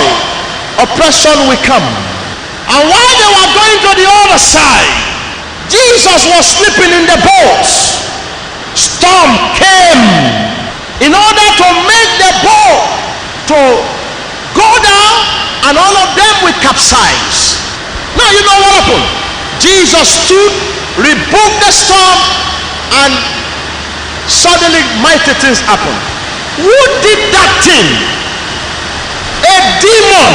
oppression will come. And while they were going to the other side, Jesus was sleeping in the boat. Storm came in order to make the boat to go down, and all of them will capsize. Now you know what happened. Jesus stood, rebuked the storm, and suddenly mighty things happened. Who did that thing? A demon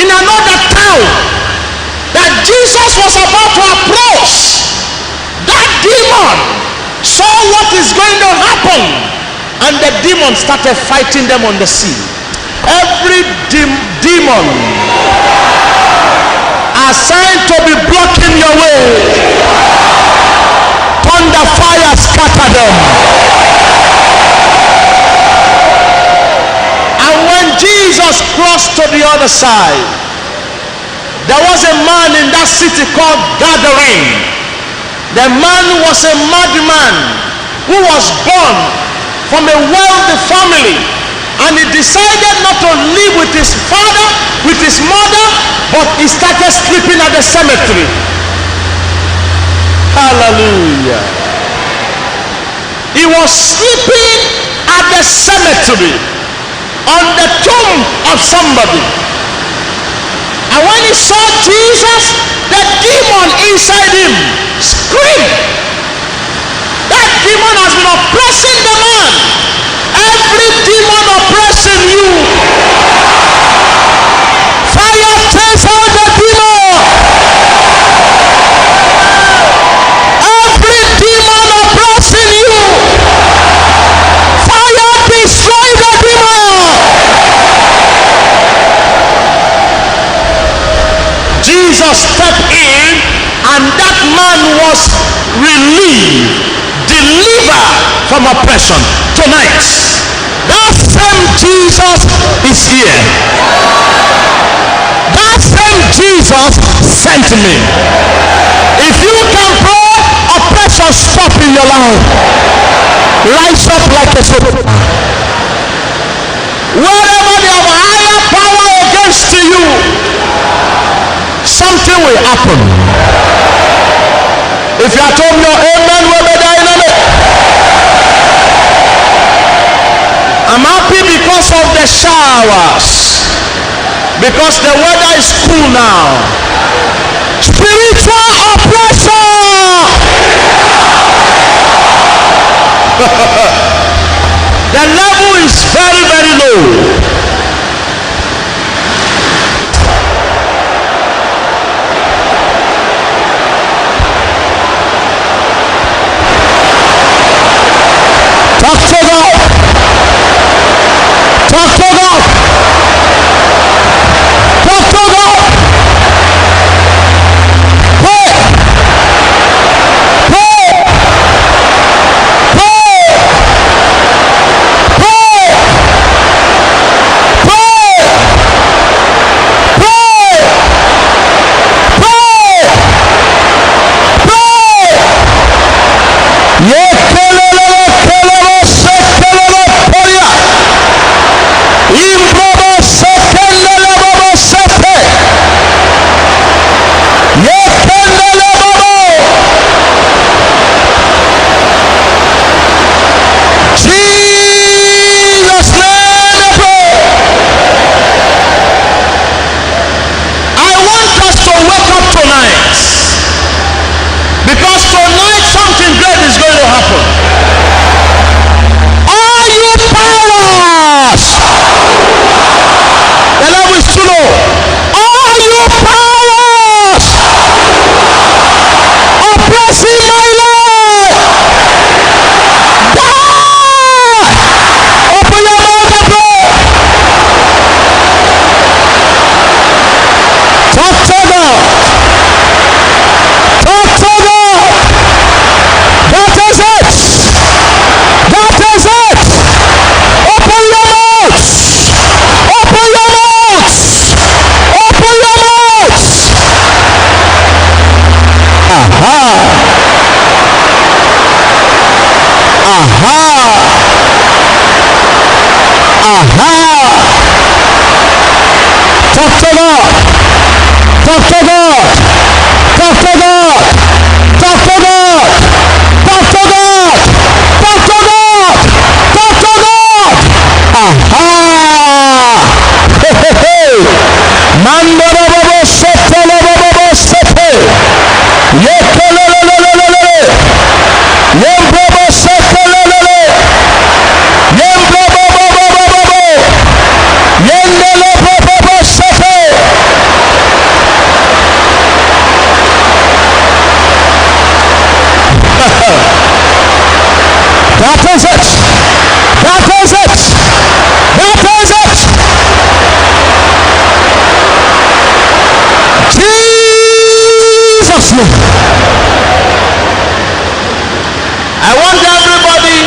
in another town that Jesus was about to approach. That demon saw what is going to happen, and the demon started fighting them on the sea. Every demon assigned to be blocking your way, thunder fire scatter them. And when Jesus crossed to the other side, there was a man in that city called Gadarene. The man was a madman who was born from a wealthy family, and he decided not to live with his father, with his mother, but he started sleeping at the cemetery. Hallelujah. He was sleeping at the cemetery on the tomb of somebody. And when he saw Jesus, the demon inside him screamed. That demon has been oppressing the man. Every demon oppressing you, fire chase out the demon. Every demon oppressing you, fire destroy the demon. Jesus stepped in, and that man was relieved, delivered from oppression. Tonight, that same Jesus is here. That same Jesus sent me. If you can pray, oppression stop in your life. Rise up like a soldier. Wherever they have higher power against you, something will happen. If you are told your amen will be dynamic. I'm happy because of the showers, because the weather is cool now. Spiritual oppression. The level is very, very low. Talk to God. Talk to God. Talk to God. Talk to God. Talk to God. Talk to God. Talk to God. Talk to God. Talk to God. Aha. Mandorobo sotolobo sote. Yekelelelelele. Yembobo sotelelele. Yembobo. Yendelebobo sote. That is it. That is it. That is it. Jesus' name. I want everybody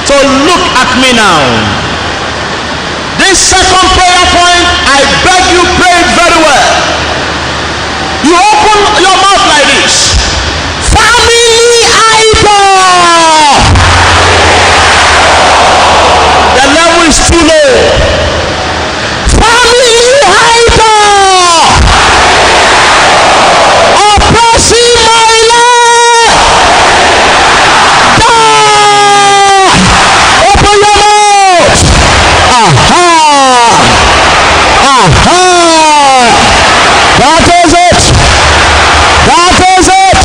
to look at me now. This second prayer point, I beg you pray it very well. You open your mouth like this. Family idol. The level is too low. Family idol. Oppressing my life. Open your mouth. Aha. Aha. That is it. That is it.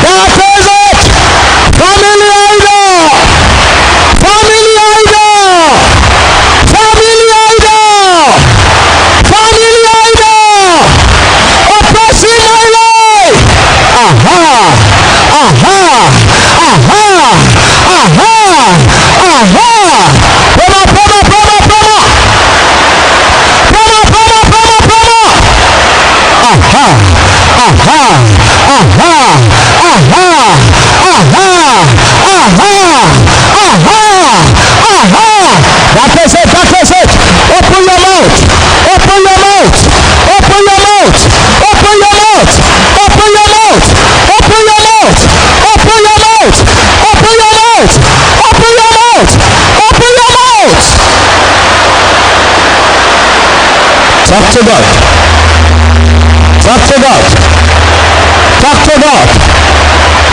That is it. Family idol. Family idol. Family idol. Family idol. Oppressing my life. Aha. Aha. Aha. Aha. Aha. Promo. Aha. Aha. Aha. Aha. Aha. Aha. Aha. That is it. That is it. Open your mouth. Open your mouth. Open your mouth. Open your mouth. Open your mouth. Open your mouth. Open your mouth. Open your mouth. Open your mouth. Open your mouth. Talk to God. Talk to God. Talk to God.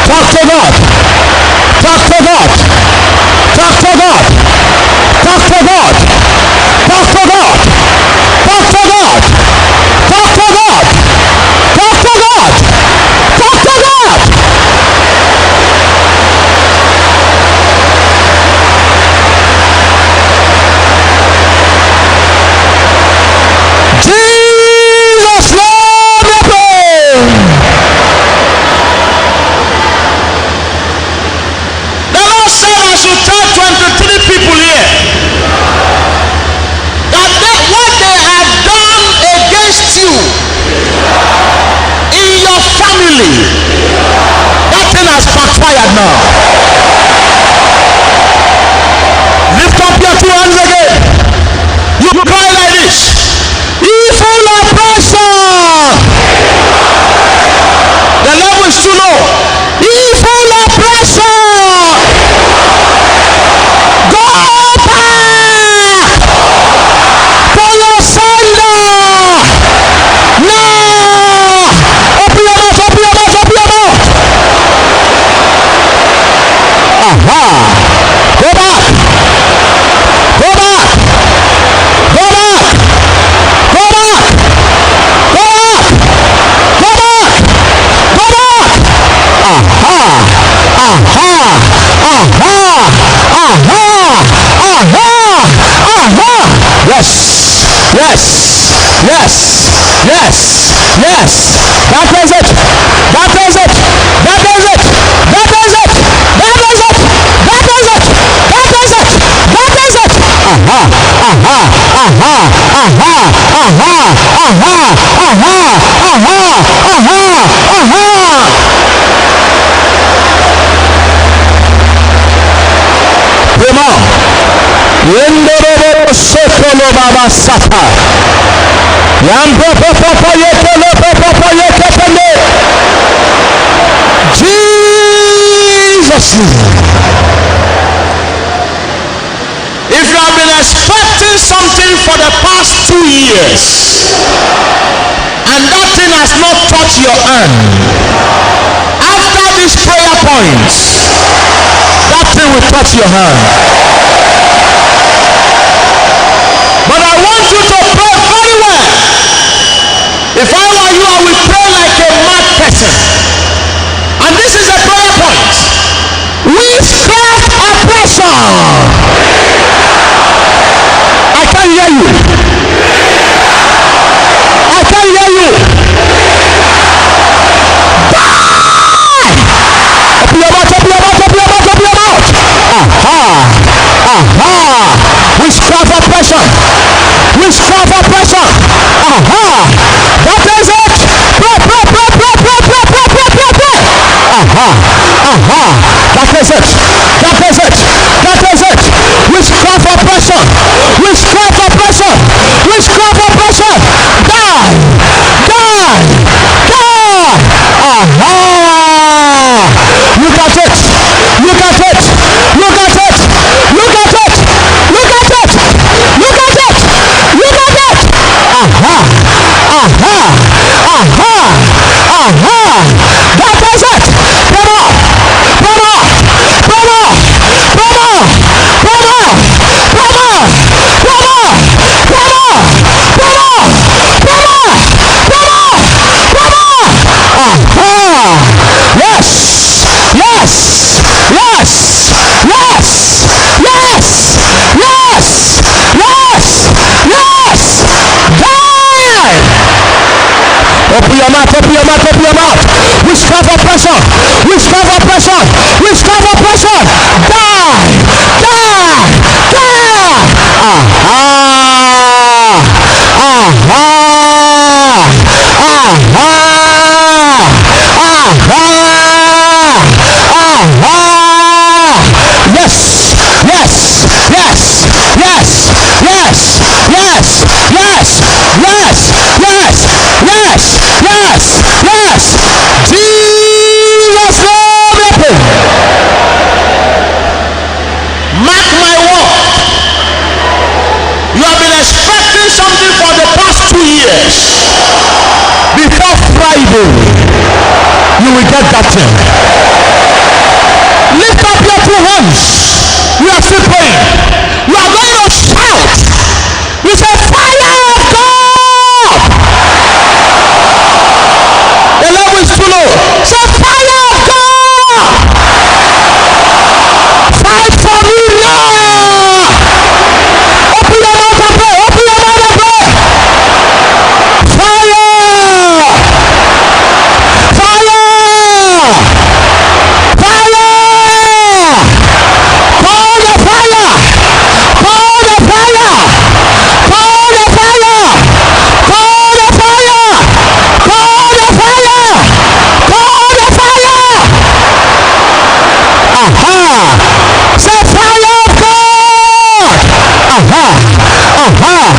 Talk to God. Talk to God. Talk to God. Talk to God. Talk to God. Talk to God. Talk to God. Talk to God. Talk to God. Jesus Lord, we pray. The Lord said I should tell 23 people here that what they have done against you in your family, that thing has backfired now. Lift up your two hands again. You cry like this. Evil oppression. The level is too low. Evil oppression. Go back to your sender. Now. Open your mouth. Open your mouth. Open your mouth. Aha. Go back. Go back. Go back. Go back. Go back. Go back. Go back. Aha. Aha. Aha. Aha. Aha. Aha. Yes. Yes. Yes. Yes. Yes. That is it. That is it. That is it. That is it. That is it. That is it. That is it. That is it. Aha. Aha. Aha. Aha. Aha. Aha. Aha. Aha. Aha. Aha. Primo. Yendorobo sokolo baba sata. Yampo popo yekele popo yekele. Jesus. If you have been expecting something for the past 2 years and that thing touch your hand. After these prayer points, that thing will touch your hand. But I want you to pray very well. If I were you, I would pray like a mad person. And this is a prayer point. Witchcraft oppression. I can't hear you. I can't hear you. Die! Open your mouth, open your mouth, open your mouth, open your mouth. Witchcraft oppression. Witchcraft oppression. That is it. Pray, pray, pray, pray, pray, pray, pray, pray, pray, pray. That is it. That is it. That is it. Witchcraft oppression. Witchcraft oppression. Witchcraft oppression. Die. Die. Die. Look at it. Look at it. Look at it. Look at it. Look at it. Look at it. Look at it. That is it. Come on. Come on. Come on. Come on. Come on. Come on. Come on. Come on. Come on. Come on. Come on. Come on. Yes. Yes. Yes. Yes. Yes. Yes. Yes. Yes. Die. Open your mouth, open your mouth, open your mouth. Witchcraft oppression. Witchcraft oppression. Witchcraft oppression. Die. Die. Die. Yes. Yes. Yes. Yes. Yes. Yes. Yes. Yes. Yes. Yes. Yes. Yes. Jesus name open. Mark my word. You have been expecting something for the past 2 years. Before Friday, you will get that thing. Lift up your 2 hands. You are still praying. You are going to shout. You say, fire of God. The level is too low. Say, fire of God. Fight for me now. Open your mouth and pray. Open your mouth and pray. Fire. Fire. Fire. Call the fire. Call the fire. Call the fire. Call the fire. Call the fire. Call the fire. Say fire of God. Fire of God.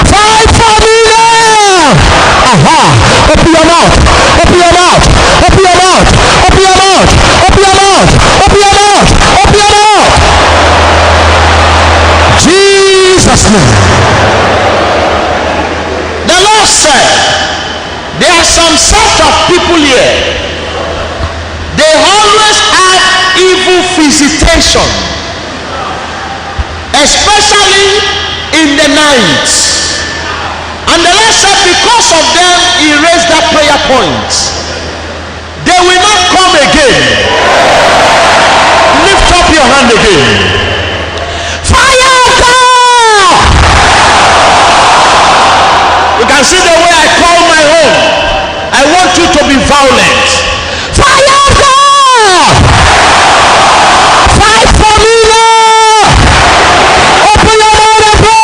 Fight for me now. Open your mouth. Open your mouth. Open your mouth. Open your mouth. Open your mouth. Open your mouth. Open your mouth. Jesus' name. The Lord said, there are some set of people here. They always have evil visitation, especially in the night. And the Lord said, because of them, He raised that prayer point. They will not come again. Lift up your hand again. Fire of God. You can see the way I call my own. I want you to be violent. Fire of God. Fight for me now. Open your mouth and pray.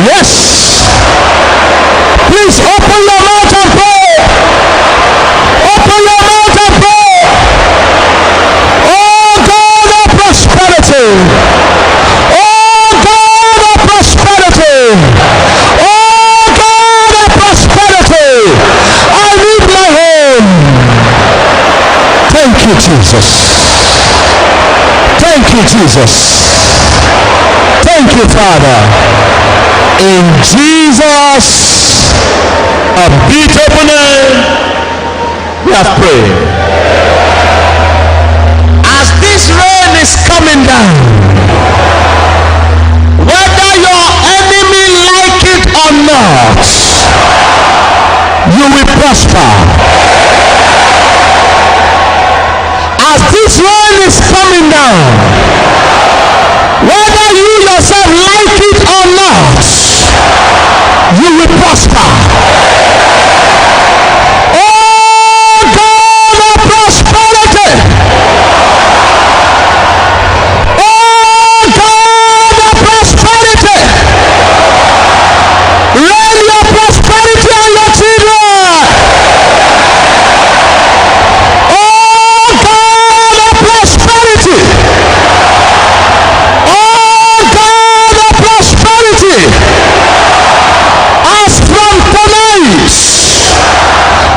Yes. Please open your mouth and pray. Open your mouth and pray. Oh God of prosperity. Oh God of prosperity. Oh God of prosperity. I need my home. Thank you, Jesus. Thank you, Jesus. Thank you, Father. In Jesus' unbeatable name, we have prayed. As this rain is coming down, whether your enemy like it or not, you will prosper. As this rain is coming down, whether you yourself like it or not, you will prosper. Oh God of prosperity. Oh God of prosperity. Rain your prosperity on your children. Oh God of prosperity. Oh God of prosperity. As from tonight,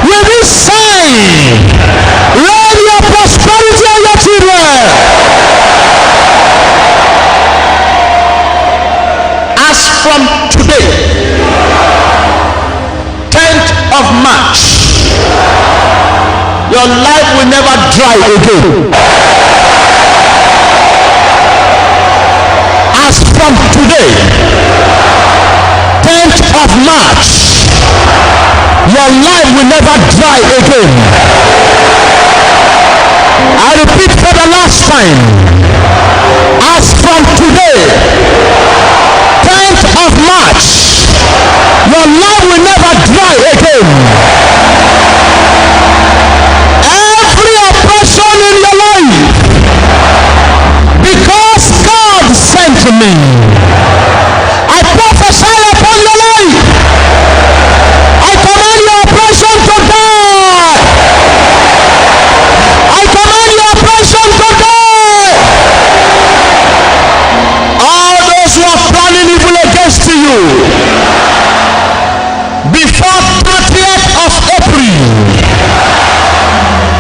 with this sign, rain your prosperity on your children. As from today, 10th of March, your life will never dry again. As from today, 10th of March, your life will never dry again. I repeat for the last time. As from today, 10th of March, your life will never dry again. Every oppression in your life, because God sent me, I prophesy upon your life. I command your oppression to die. I command your oppression to die. All those who are planning evil against you, before 30th of April,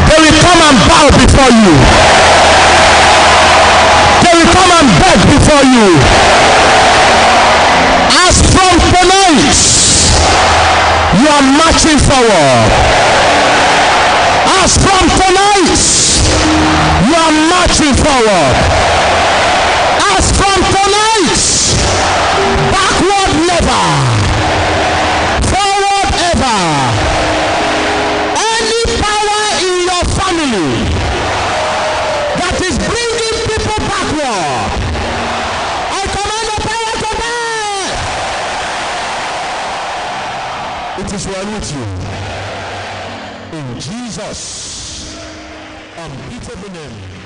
they will come and bow before you. They will come and beg before you. As from tonight, you are marching forward. As from tonight, you are marching forward. As from tonight, backward never, forward ever. Any power in your family that is bringing people backward, I command the power to die. It is well with you. In Jesus' unbeatable name.